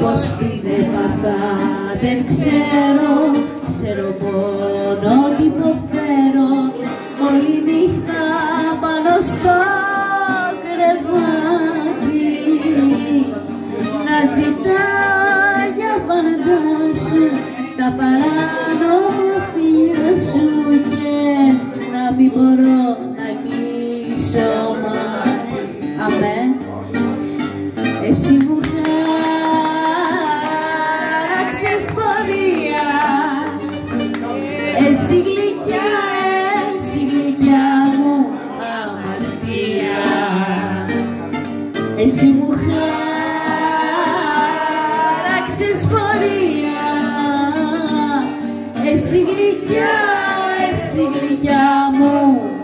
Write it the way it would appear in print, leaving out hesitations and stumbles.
πως την έπαθα δεν ξέρω, ξέρω πόνο κι υποφέρω όλη νύχτα πάνω στο κρεβάτι να ζητάω για φαντάσου τα παράνομα φιλιά σου και να μην μπορώ να κλείσω μάτι. Αμέ. Εσύ μου χάραξες πορεία, εσύ γλυκιά μου αμαρτία. Εσύ μου χάραξες πορεία, εσύ γλυκιά μου